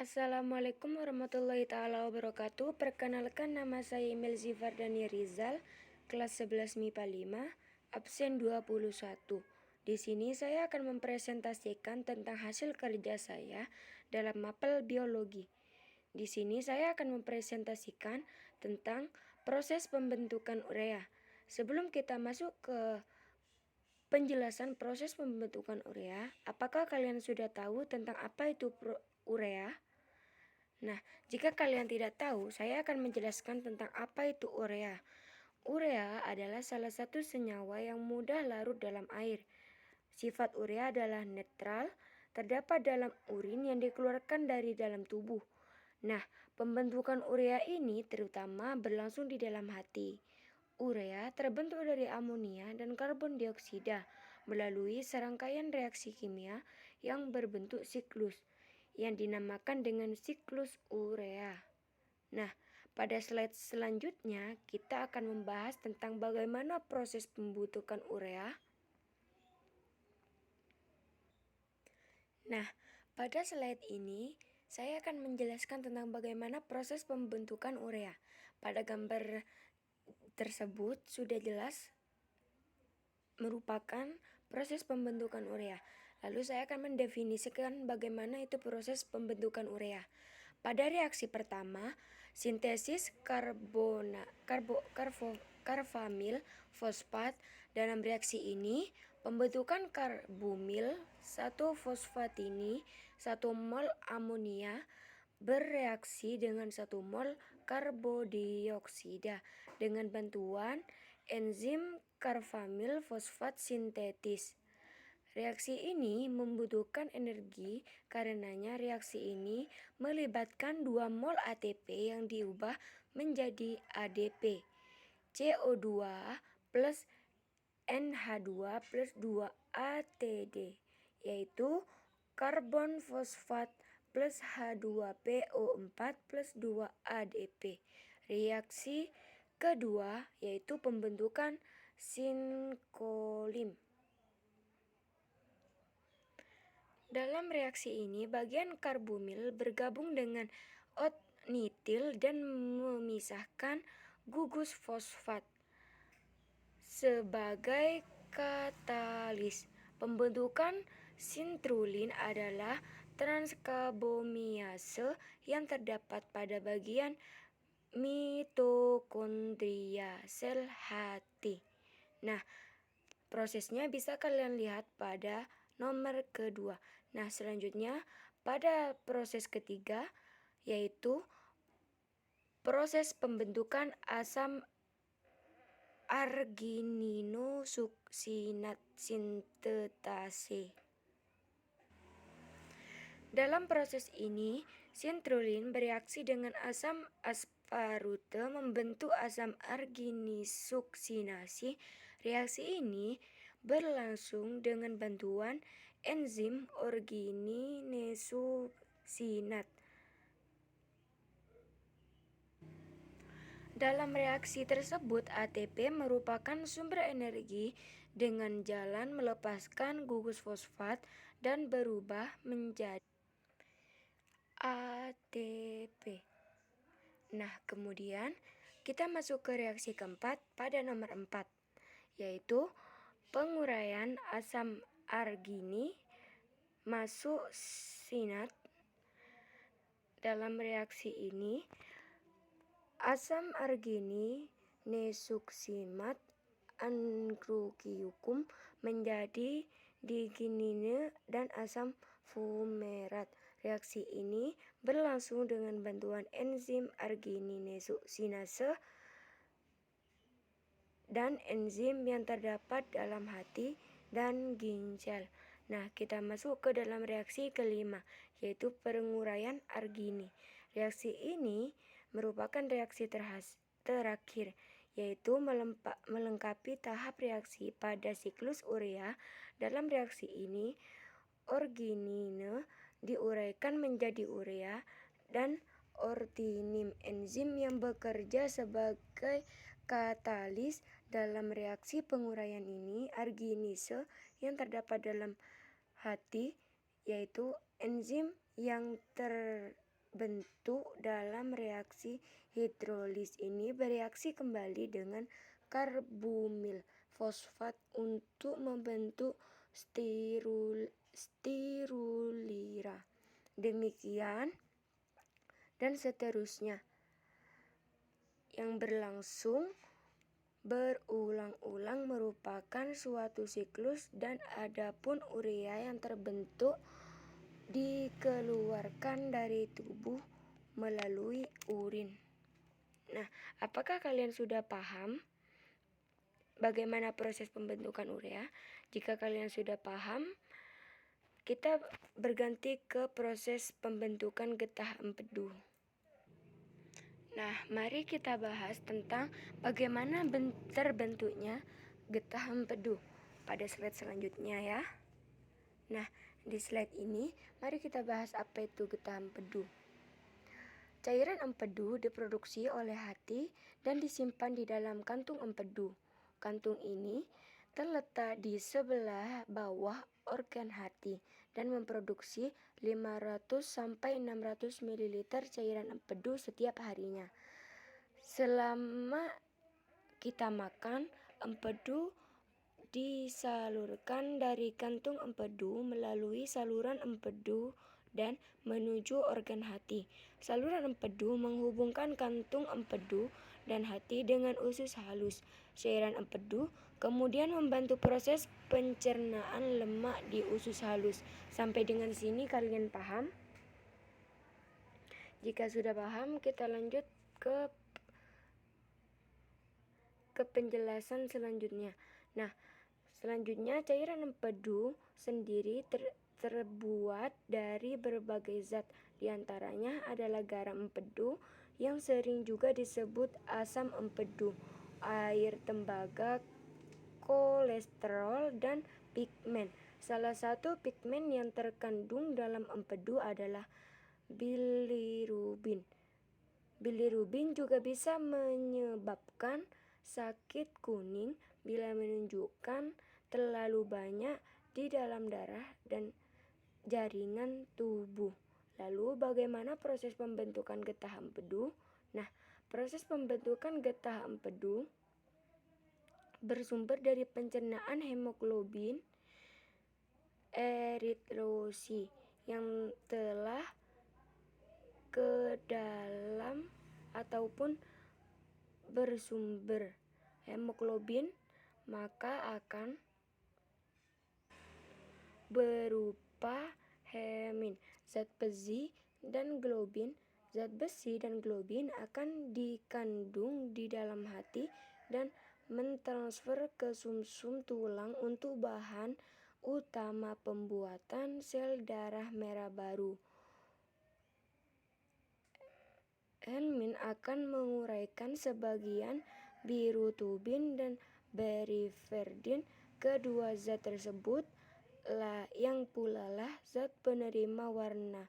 Assalamualaikum warahmatullahi taala wabarakatuh. Perkenalkan, nama saya Emil Zivardani Rizal, kelas 11 MIPA 5, absen 21. Di sini saya akan mempresentasikan tentang hasil kerja saya dalam mapel biologi. Di sini saya akan mempresentasikan tentang proses pembentukan urea. Sebelum kita masuk ke penjelasan proses pembentukan urea, apakah kalian sudah tahu tentang apa itu urea? Nah, jika kalian tidak tahu, saya akan menjelaskan tentang apa itu urea. Urea adalah salah satu senyawa yang mudah larut dalam air. Sifat urea adalah netral, terdapat dalam urin yang dikeluarkan dari dalam tubuh. Nah, pembentukan urea ini terutama berlangsung di dalam hati. Urea terbentuk dari amonia dan karbon dioksida melalui serangkaian reaksi kimia yang berbentuk siklus yang dinamakan dengan siklus urea. Nah, pada slide selanjutnya kita akan membahas tentang bagaimana proses pembentukan urea. Nah, pada slide ini saya akan menjelaskan tentang bagaimana proses pembentukan urea. Pada gambar tersebut sudah jelas merupakan proses pembentukan urea. Lalu saya akan mendefinisikan bagaimana itu proses pembentukan urea. Pada reaksi pertama, sintesis karbamil fosfat. Dalam reaksi ini, pembentukan karbamil 1 fosfat ini 1 mol amonia bereaksi dengan 1 mol karbodioksida dengan bantuan enzim karbamil fosfat sintetis. Reaksi ini membutuhkan energi, karenanya reaksi ini melibatkan 2 mol ATP yang diubah menjadi ADP. CO2 plus NH2 plus 2 ATD, yaitu karbon fosfat plus H2PO4 plus 2 ADP. Reaksi kedua yaitu pembentukan sinkolim. Dalam reaksi ini, bagian karbamil bergabung dengan ot-nitil dan memisahkan gugus fosfat. Sebagai katalis, pembentukan sintrulin adalah transkarbamiase yang terdapat pada bagian mitokondria sel hati. Nah, prosesnya bisa kalian lihat pada nomor kedua. Nah, selanjutnya pada proses ketiga yaitu proses pembentukan asam argininosuksinat sintetase. Dalam proses ini, sintrulin bereaksi dengan asam aspartate membentuk asam arginisuksinasi. Reaksi ini berlangsung dengan bantuan enzim arginisuksinat. Dalam reaksi tersebut, ATP merupakan sumber energi dengan jalan melepaskan gugus fosfat dan berubah menjadi ATP. Nah, kemudian kita masuk ke reaksi keempat pada nomor 4, yaitu penguraian asam argini masuk sinat. Dalam reaksi ini, asam argini nesuksinat anglucium menjadi diginine dan asam fumerat. Reaksi ini berlangsung dengan bantuan enzim argininesuksinase dan enzim yang terdapat dalam hati dan ginjal. Nah, kita masuk ke dalam reaksi kelima, yaitu penguraian argini. Reaksi ini merupakan reaksi terakhir, yaitu melengkapi tahap reaksi pada siklus urea. Dalam reaksi ini, arginine diuraikan menjadi urea dan ortinim, enzim yang bekerja sebagai katalis dalam reaksi penguraian ini. Arginase yang terdapat dalam hati yaitu enzim yang terbentuk dalam reaksi hidrolis ini bereaksi kembali dengan karbumil fosfat untuk membentuk styrulira. Demikian dan seterusnya yang berlangsung berulang-ulang merupakan suatu siklus, dan adapun urea yang terbentuk dikeluarkan dari tubuh melalui urin. Nah, apakah kalian sudah paham bagaimana proses pembentukan urea? Jika kalian sudah paham, kita berganti ke proses pembentukan getah empedu. Nah, mari kita bahas tentang bagaimana terbentuknya getah empedu pada slide selanjutnya ya. Nah, di slide ini mari kita bahas apa itu getah empedu. Cairan empedu diproduksi oleh hati dan disimpan di dalam kantung empedu. Kantung ini terletak di sebelah bawah organ hati dan memproduksi 500-600 ml cairan empedu setiap harinya. Selama kita makan, empedu disalurkan dari kantung empedu melalui saluran empedu dan menuju organ hati. Saluran empedu menghubungkan kantung empedu dan hati dengan usus halus. Cairan empedu kemudian membantu proses pencernaan lemak di usus halus. Sampai dengan sini kalian paham? Jika sudah paham, kita lanjut ke penjelasan selanjutnya. Nah, selanjutnya cairan empedu sendiri terbuat dari berbagai zat. Di antaranya adalah garam empedu yang sering juga disebut asam empedu, air tembaga, kolesterol, dan pigmen. Salah satu pigmen yang terkandung dalam empedu adalah bilirubin. Bilirubin juga bisa menyebabkan sakit kuning bila menunjukkan terlalu banyak di dalam darah dan jaringan tubuh. Lalu bagaimana proses pembentukan getah empedu? Nah, proses pembentukan getah empedu bersumber dari pencernaan hemoglobin eritrosit yang telah ke dalam ataupun bersumber hemoglobin, maka akan berupa hemin. Zat besi dan globin akan dikandung di dalam hati dan mentransfer ke sumsum tulang untuk bahan utama pembuatan sel darah merah baru. Helmin akan menguraikan sebagian bilirubin dan beriferdin. Kedua zat tersebut yang pula lah zat penerima warna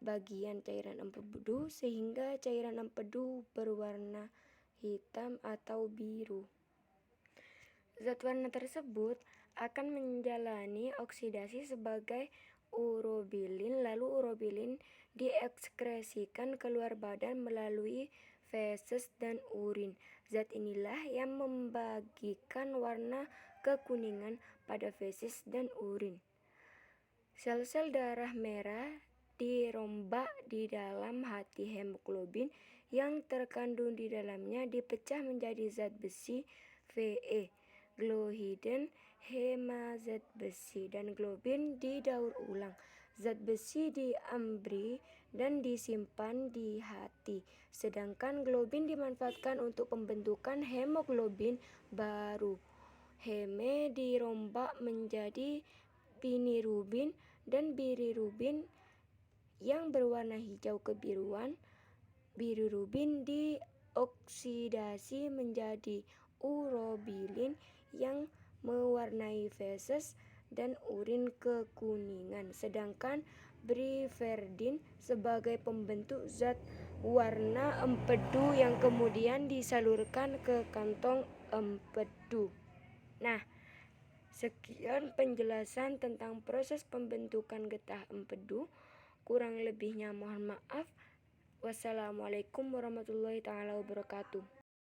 bagian cairan empedu, sehingga cairan empedu berwarna hitam atau biru. Zat warna tersebut akan menjalani oksidasi sebagai urobilin, lalu urobilin diekskresikan keluar badan melalui feses dan urin. Zat inilah yang membagikan warna kekuningan pada feses dan urin. Sel-sel darah merah dirombak di dalam hati. Hemoglobin yang terkandung di dalamnya dipecah menjadi zat besi Fe, globin, hemazat besi, dan globin didaur ulang. Zat besi diambil dan disimpan di hati, sedangkan globin dimanfaatkan untuk pembentukan hemoglobin baru. Heme dirombak menjadi bilirubin dan bilirubin yang berwarna hijau kebiruan. Bilirubin dioksidasi menjadi urobilin yang mewarnai feses dan urin kekuningan, sedangkan briferdin sebagai pembentuk zat warna empedu yang kemudian disalurkan ke kantong empedu. Nah, sekian penjelasan tentang proses pembentukan getah empedu. Kurang lebihnya mohon maaf. Wassalamualaikum warahmatullahi taala wabarakatuh.